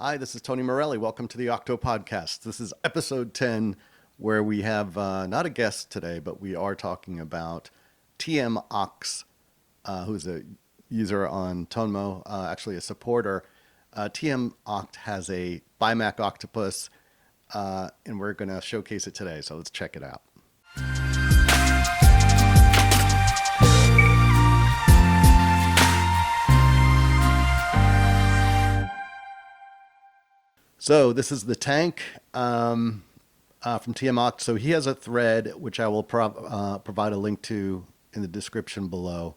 Hi, this is Tony Morelli. Welcome to the Octopodcast. This is episode 10, where we have not a guest today, but we are talking about TMoct, who's a user on TONMO, actually a supporter. TMoct has a bimac octopus, and we're going to showcase it today. So let's check it out. So this is the tank from TMoct. So he has a thread, which I will provide a link to in the description below.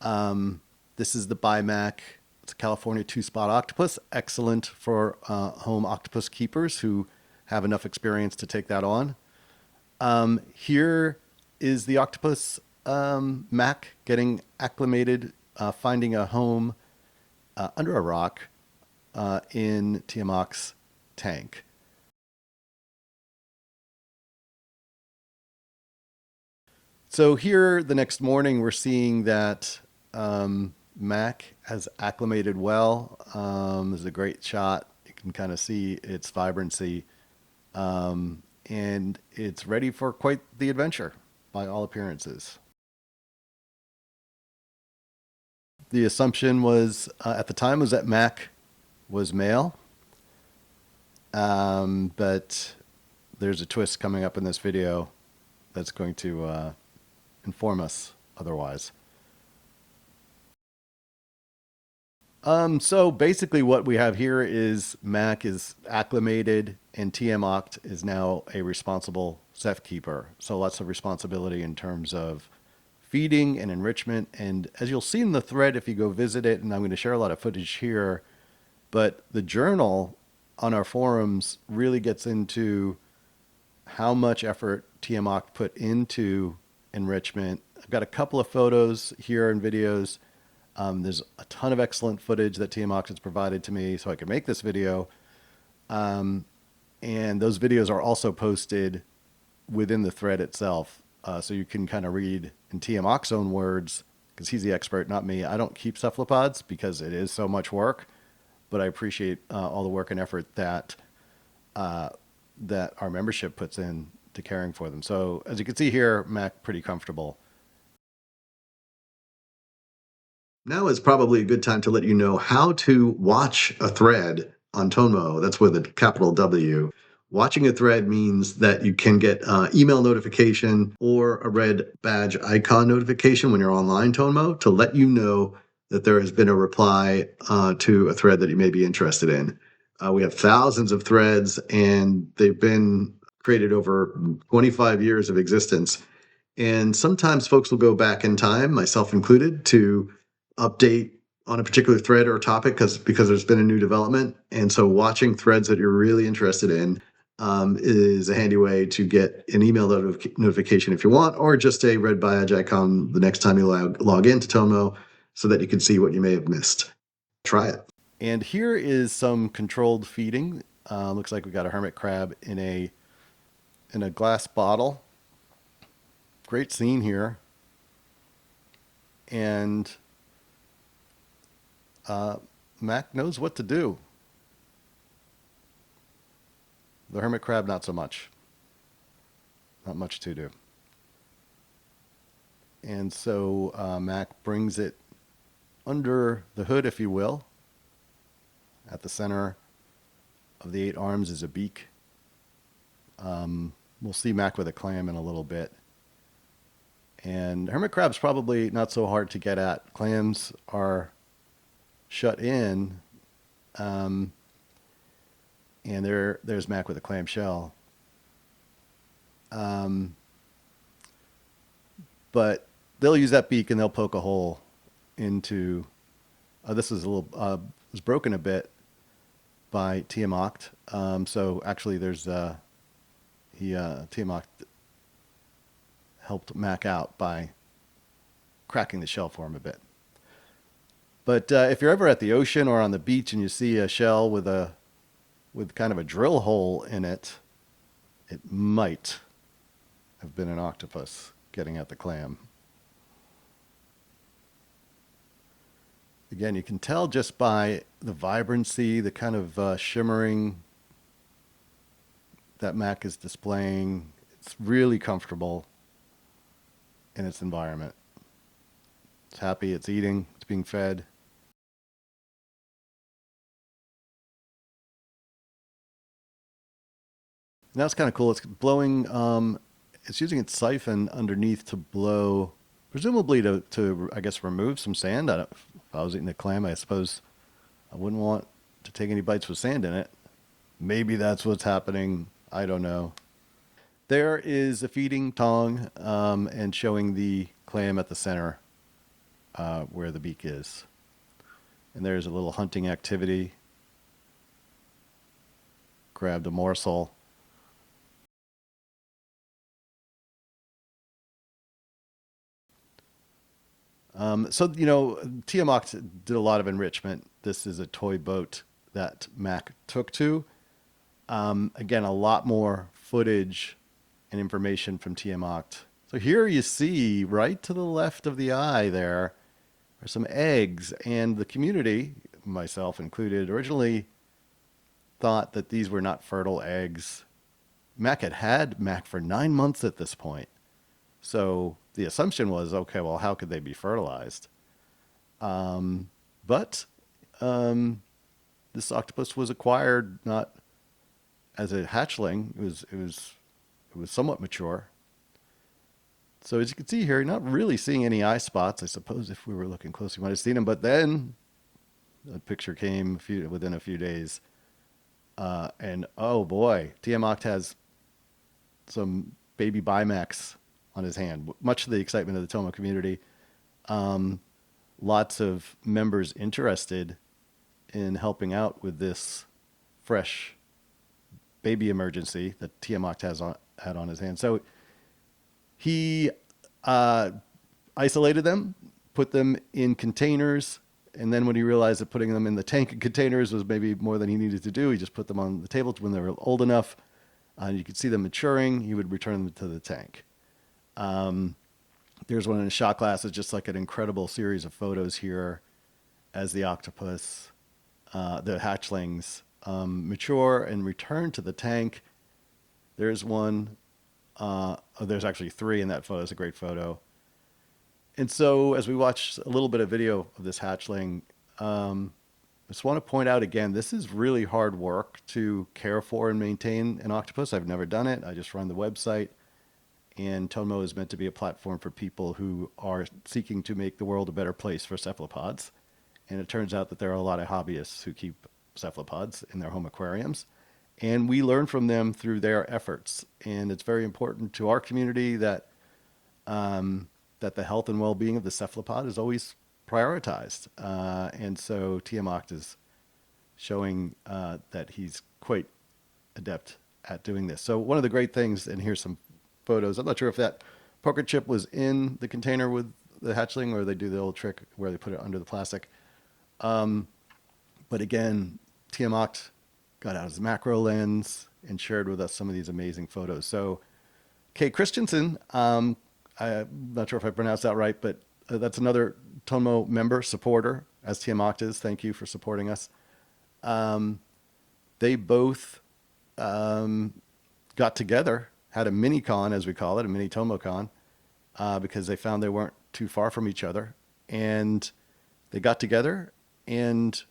This is the bimac. It's a California 2-spot octopus. Excellent for home octopus keepers who have enough experience to take that on. Here is the octopus Mac getting acclimated, finding a home under a rock in TMoct's tank. So here the next morning we're seeing that Mac has acclimated well. This is a great shot. You can kind of see its vibrancy, and it's ready for quite the adventure by all appearances. The assumption was at the time was that Mac was male, but there's a twist coming up in this video that's going to inform us otherwise. So basically what we have here is Mac is acclimated and TMoct is now a responsible Ceph keeper. So lots of responsibility in terms of feeding and enrichment. And as you'll see in the thread, if you go visit it, and I'm going to share a lot of footage here, but the journal on our forums really gets into how much effort TMoct put into enrichment. I've got a couple of photos here and videos. There's a ton of excellent footage that TMoct has provided to me so I can make this video. And those videos are also posted within the thread itself. So you can kind of read in TMoct's own words, because he's the expert, not me. I don't keep cephalopods because it is so much work. But I appreciate all the work and effort that that our membership puts in to caring for them. So as you can see here, Mac pretty comfortable. Now is probably a good time to let you know how to watch a thread on TONMO. That's with a capital W. Watching a thread means that you can get email notification or a red badge icon notification when you're online TONMO to let you know that there has been a reply to a thread that you may be interested in. We have thousands of threads, and they've been created over 25 years of existence. And sometimes folks will go back in time, myself included, to update on a particular thread or topic because there's been a new development. And so watching threads that you're really interested in is a handy way to get an email notification if you want, or just a red badge icon the next time you log into TONMO, so that you can see what you may have missed. Try it. And here is some controlled feeding. Looks like we got a hermit crab in a glass bottle. Great scene here. And Mac knows what to do. The hermit crab, not so much. Not much to do. And so Mac brings it under the hood, if you will. At the center of the 8 arms is a beak. We'll see Mac with a clam in a little bit. And hermit crab's probably not so hard to get at. Clams are shut in. And there's Mac with a clam shell. But they'll use that beak and they'll poke a hole into. This is a little was broken a bit by TMoct. So actually, there's TMoct helped Mac out by cracking the shell for him a bit. But if you're ever at the ocean or on the beach and you see a shell with kind of a drill hole in it, it might have been an octopus getting at the clam. Again, you can tell just by the vibrancy, the kind of shimmering that Mac is displaying. It's really comfortable in its environment. It's happy, it's eating, it's being fed. And that's kind of cool. It's blowing, it's using its siphon underneath to blow, presumably to I guess, remove some sand. If I was eating a clam, I suppose I wouldn't want to take any bites with sand in it. Maybe that's what's happening. I don't know. There is a feeding tong and showing the clam at the center where the beak is. And there's a little hunting activity. Grabbed a morsel. So, TMoct did a lot of enrichment. This is a toy boat that Mac took to. Again, a lot more footage and information from TMoct. So here you see, right to the left of the eye there, are some eggs. And the community, myself included, originally thought that these were not fertile eggs. Mac had Mac for 9 months at this point. So the assumption was, okay, well, how could they be fertilized? But this octopus was acquired not as a hatchling. It was somewhat mature. So as you can see here, you're not really seeing any eye spots. I suppose if we were looking closely, we might have seen them. But then a picture came within a few days. And oh boy, TMoct has some baby bimacs on his hand, much to the excitement of the TONMO community. Lots of members interested in helping out with this fresh baby emergency that TMoct had on his hand. So he isolated them, put them in containers, and then when he realized that putting them in the tank and containers was maybe more than he needed to do, he just put them on the table when they were old enough. You could see them maturing. He would return them to the tank. There's one in a shot glass. It's just like an incredible series of photos here as the octopus, the hatchlings, mature and return to the tank. There's one. There's actually 3 in that photo. It's a great photo. And so as we watch a little bit of video of this hatchling, I just want to point out again, this is really hard work to care for and maintain an octopus. I've never done it. I just run the website. And TONMO is meant to be a platform for people who are seeking to make the world a better place for cephalopods. And it turns out that there are a lot of hobbyists who keep cephalopods in their home aquariums. And we learn from them through their efforts. And it's very important to our community that that the health and well-being of the cephalopod is always prioritized. And so TMoct is showing that he's quite adept at doing this. So one of the great things, and here's some photos. I'm not sure if that poker chip was in the container with the hatchling or they do the old trick where they put it under the plastic. But again, TMoct got out his macro lens and shared with us some of these amazing photos. So Kay Christensen, I'm not sure if I pronounced that right, but that's another TONMO member, supporter, as TMoct is. Thank you for supporting us. They both got together, had a mini con, as we call it, a mini TONMO con, because they found they weren't too far from each other. And they got together and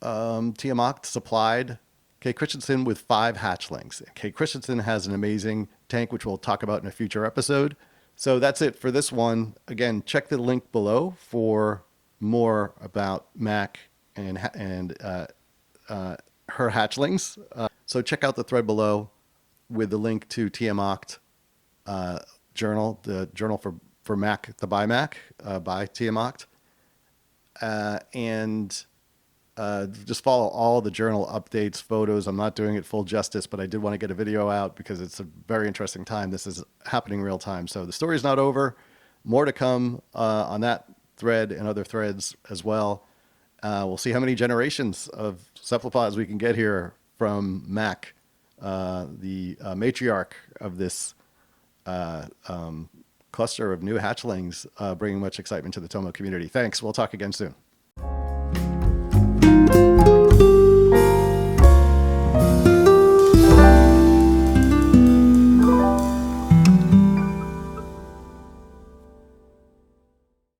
TMoct supplied Kay Christensen with 5 hatchlings. Kay Christensen has an amazing tank, which we'll talk about in a future episode. So that's it for this one. Again, check the link below for more about Mac and her hatchlings. So check out the thread below with the link to TMoct journal, the journal for Mac, the bimac by TMoct. And just follow all the journal updates, photos. I'm not doing it full justice, but I did want to get a video out because it's a very interesting time. This is happening real time. So the story's not over. More to come on that thread and other threads as well. We'll see how many generations of cephalopods we can get here from Mac, the matriarch of this cluster of new hatchlings, bringing much excitement to the TONMO community. Thanks. We'll talk again soon.